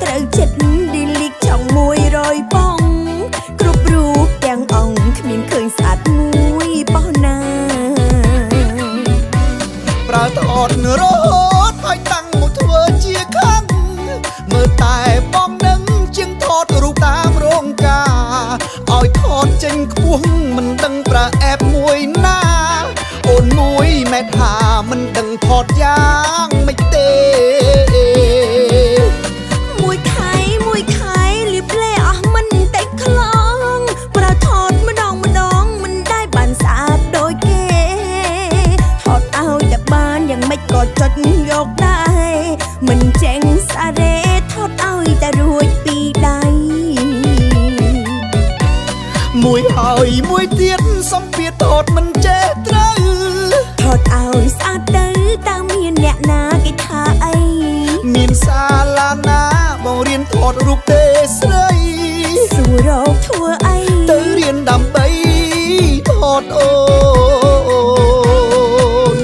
ត្រូវចិត្តឌីលីកចង់100ប៉ងគ្រប់រូបទាំងអង្គគ្មានឃើញស្អាតមួយបោះណាប្រើថតរហូតឲ្យតាំងមកធ្វើជាខាងមើលតែបងនឹងជាងថតរូបតាមរោងការឲ្យថតចេញខ្ពស់មិនដឹងប្រើអេបមួយណាអូនមួយម៉ែថាមិនដឹងថតយ៉ាងមិនទេមួយខែលៀបលេអស់មិនតិចខ្លងប្រើថតម្ដងមិនได้បានស្អាតដូចគេថតឲ្យតែបានយ៉ាងម៉េចក៏ចុចយកដែរមិនចេញសារ៉េថតឲ្យតែរួចពីដៃមួយហើយមួយទៀតសំពៀតថតមិនចេះត្រូវថតឲ្យស្អាតទៅតើមានអ្នកណាគេថាអីមានសាលាណាបងរៀនថតរូបទេស្រីសួររកធ្វើអីទៅរៀនដើម្បីថតអូន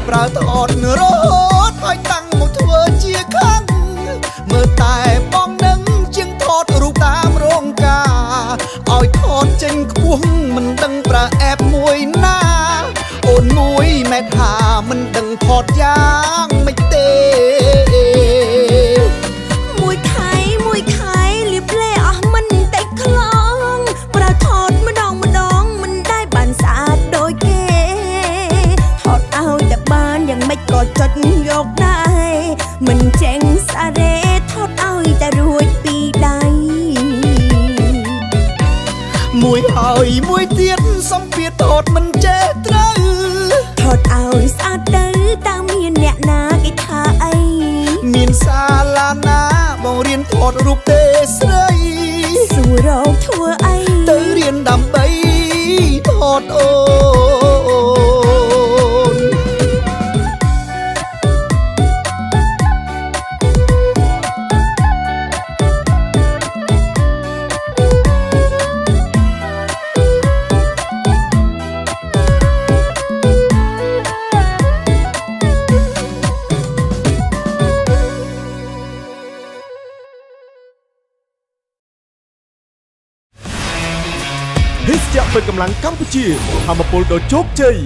ប្រើថតរហូតឲ្យតាំងមកធ្វើជាខាងមើលតែបងនឹងជាងថតរូបតាមរោងការឲ្យថតចេញខ្ពស់មិនដឹងប្រើអេបមួយណាអូនមួយម៉ែថាមិនដឹងថតយ៉ាងមិនទេមួយខែលៀបលេអស់មិនតិចខ្លងប្រើថតម្ដងមិនได้បានស្អាតដូចគេថតឲ្យតែបានយ៉ាងម៉េចក៏ចុចយកដែរមិនចេញសារ៉េថតឲ្យតែរួចពីដៃមួយហើយមួយទៀតសំពៀតថតមិនចេះត្រូវថតឲ្យស្អាតទៅតើមានអ្នកណាគេថាអីមានសាលាណាបងរៀនថតរូបទេស្រីសួររកធ្វើអីទៅរៀនដើម្បីថតអូនភេសជ្ជៈពេញកម្លាំងកម្ពុជាធម្មពលដ៏ជោគជ័យ